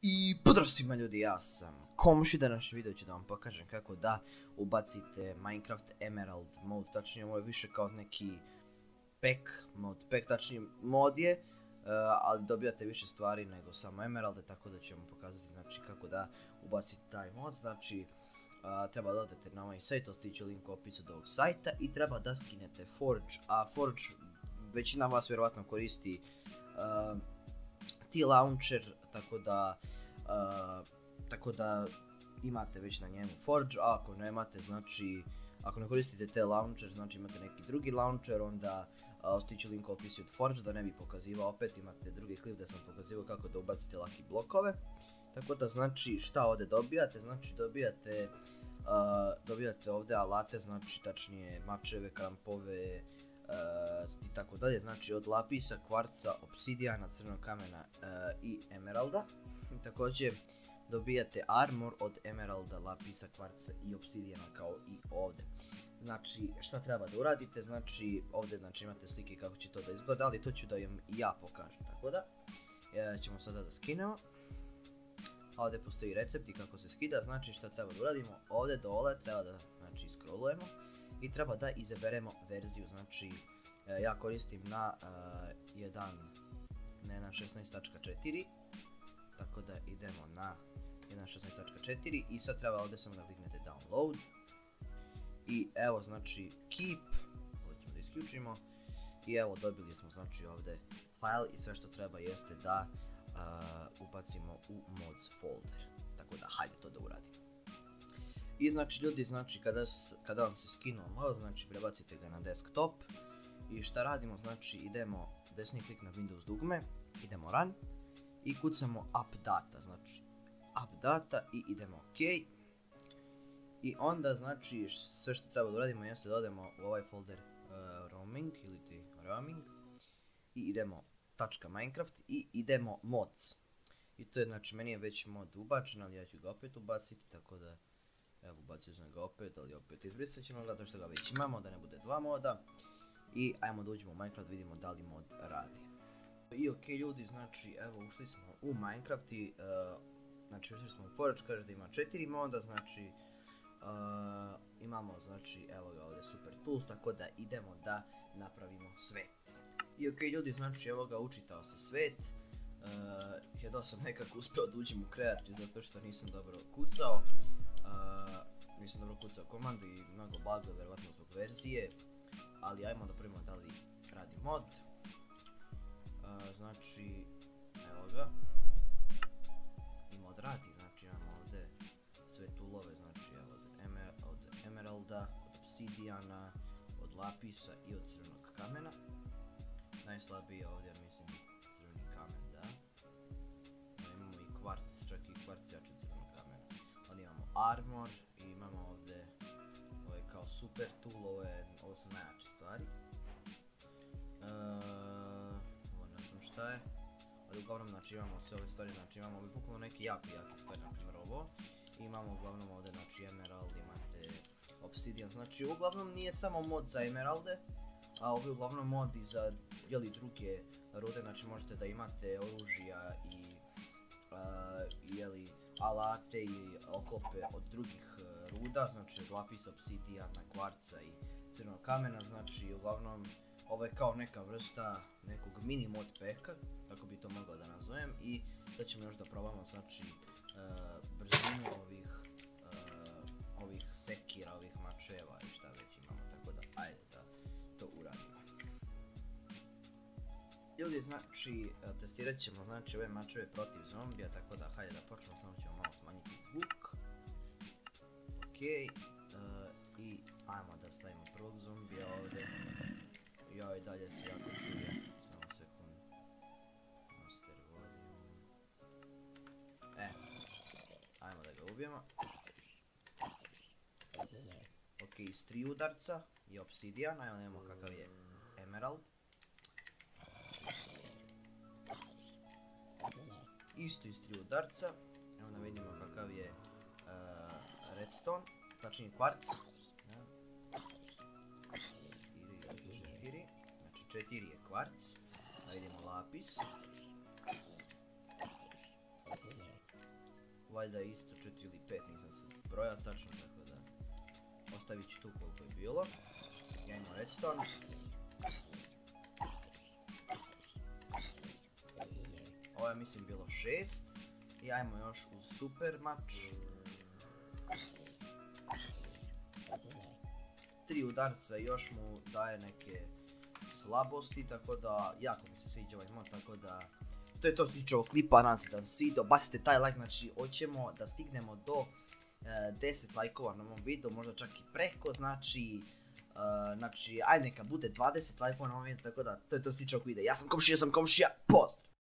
I pozdrav svima ljudi, ja sam Komši, današnji video ću da vam pokažem kako da ubacite Minecraft Emerald mod, tačnije ovo je više kao neki pack, tačnije mod je, ali dobijate više stvari nego samo Emeralde, tako da ću vam pokazati znači, kako da ubacite taj mod, znači treba da odete na ovaj sajt, ostavit ću link u opisu do ovog sajta i treba da skinete Forge, a Forge većina vas vjerovatno koristi T-Launcher, tako da imate već na njemu Forge, a ako nemate, znači ako ne koristite T-Launcher, znači imate neki drugi launcher, onda ostavit ću link u opisu od Forge, da ne bi pokazivao opet, imate drugi klip da sam pokazivao kako da ubacite lucky blokove. Tako da znači šta ovdje dobijate, znači dobijate ovdje alate, znači tačnije mačeve, krampove i tako dalje, znači od lapisa, kvarca, obsidijana, crvenog kamena i emeralda. Također dobijate armor od emeralda, lapisa, kvarca i obsidijana kao i ovdje. Znači šta treba da uradite, znači ovdje znači, imate slike kako će to da izgleda, ali to ću da im i ja pokažem, tako da ćemo sada da skinemo. Ovdje postoji recepti kako se skida, znači šta treba da uradimo, ovdje dole treba da znači scrollujemo i treba da izaberemo verziju, znači ja koristim na 1.16.4, tako da idemo na 1.16.4 i sad treba ovdje samo da kliknete download i evo znači keep, ovdje ćemo da isključimo i evo dobili smo znači ovdje file i sve što treba jeste da ubacimo u mods folder, tako da hajde to da uradimo. I znači ljudi, znači kada vam se skinuo mod, znači prebacite ga na desktop i šta radimo, znači idemo desni klik na Windows dugme, idemo run i kucamo updata, znači updata i idemo ok. I onda znači sve što treba da uradimo jeste da odemo u ovaj folder roaming ili roaming i idemo .minecraft i idemo mods. I to je znači meni je već mod ubačen, ali ja ću ga opet ubaciti, tako da evo ubacio sam ga opet, ali opet izbrisat ćemo ga zato što ga već imamo, da ne bude dva moda. I ajmo da uđemo u Minecraft, vidimo da li mod radi. I ok ljudi, znači evo ušli smo u Minecraft i znači ušli smo u Forge, kaže da ima 4 moda, znači imamo znači evo ga ovdje super tools, tako da idemo da napravimo svet. I ok ljudi, znači evo ga učitao se svet, jedva sam nekako uspio da uđem u kreativ zato što nisam dobro kucao. Nisam dobro kucao komandu i mnogo bugova, vjerovatno zbog verzije, ali ajmo da prvimo da li radi mod. Znači, evo ga, i mod radi, znači imamo ovdje sve toolove, znači evo od emeralda, od obsidijana, od lapisa i od crvenog kamena. Najslabije ovdje mislim crveni kamen, da. Imamo i kvarc, čak i kvarc jači od crvenog kamena. Onda imamo armor i imamo ovdje ove kao super tool, ovo su najjače stvari. Ovo ne znam šta je, ali uglavnom znači imamo sve ove stvari, znači imamo bukvalno neke jake stvari, na primjer ovo. I imamo uglavnom ovdje znači emerald, imate obsidian, znači uglavnom nije samo mod za emeralde, a ovo je uglavnom mod i za druge rude, znači možete da imate oružja i alate i oklope od drugih ruda, znači od lapisa, obsidijana, kvarca i crvenog kamena, znači uglavnom ovo je kao neka vrsta nekog mini mod packa, tako bi to mogao da nazovem, i sad ćemo još da probamo znači brzinu ovih sekira, ovih mačeva i šta već imamo, tako da ajde da to uradimo. Ljudi, znači testirat ćemo znači ove mačeve protiv zombija, tako da hajde da počnemo, samo ćemo malo smanjiti zvuk. Ok, i ajmo da stavimo prvog zombija ovdje. Ja i dalje se jako čuje, samo sekund. Master volume. Ajmo da ga ubijemo. Ok, iz 3 udarca i obsidijan, ajmo imamo kakav je emerald. Isto iz 3 udarca, evo da vidimo kakav je redstone, tačnije kvarc. 4 je kvarc, da vidimo lapis. valjda isto 4 ili 5, nisam se broja tačno, tako da ostavit ću tu koliko je bilo. Ja imam redstone. Ovo je mislim bilo 6 i ajmo još uz super mač. 3 udarca još mu daje neke slabosti, tako da jako mi se sviđa ovaj mod, tako da to je to što tiče ovog klipa, nadam se da vam se svidio, bacite taj like, znači hoćemo da stignemo do 10 lajkova na ovom videu, možda čak i preko, znači ajde neka bude 20 lajkova na ovom videu, tako da to je to što tiče ovog videa, ja sam komšija, pozdrav!